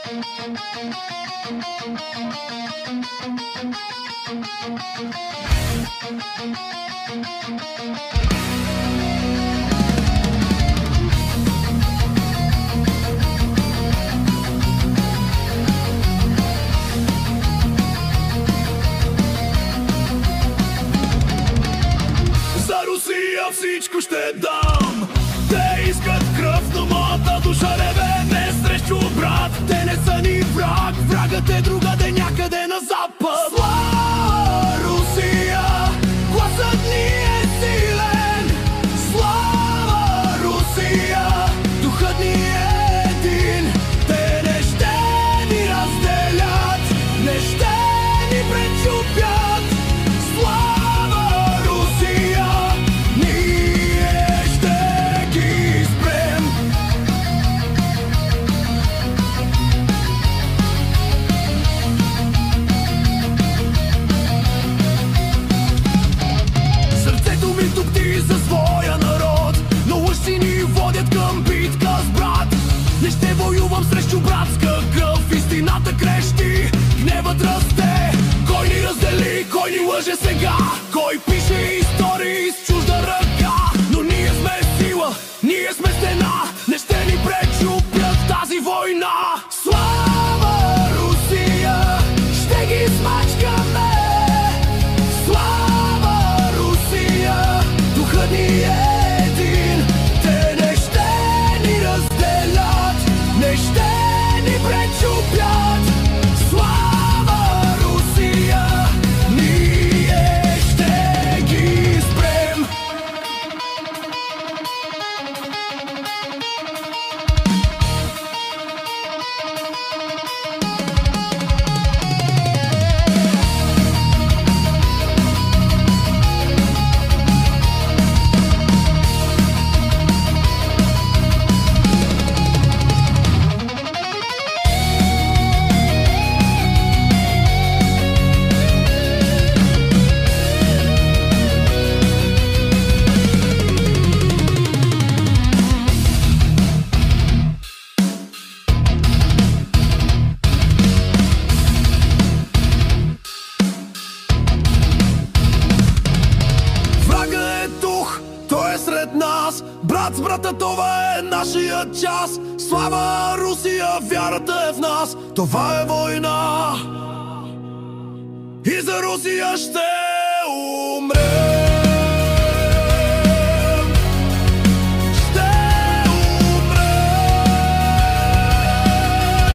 За Русия всичко ще дам. Те искат кръв, но моята душа реве не срещу брат. Те не са ни враг, врагът е другаде някъде на запад. Слава Русия, гласът ни е силен. Слава Русия, духът ни е един. Те не ще ни разделят, не ще ни пречупят. Слава Русия, ние ще ги спрем. Сърцето ми топти за своя народ, но лъжци ни водят към битка с брат. Не ще воювам срещу братска кръв, истината крещи, гневът расте. Кой ни раздели, кой ни лъже сега? Кой пише истории с чужда ръка? Но ние сме сила, ние сме стена, не ще ни пречупят тази война. Слава Русия, ще ги смачкаме. Слава Русия, духът ни е един. Те не ще ни разделят, не ще ни пречупят. Слава Русия, ние ще ги спрем. Врага е дух, той е сред нас. Брат с брата, това е нашия час. Слава Русия, вярата е в нас. Това е война и за Русия ще умре.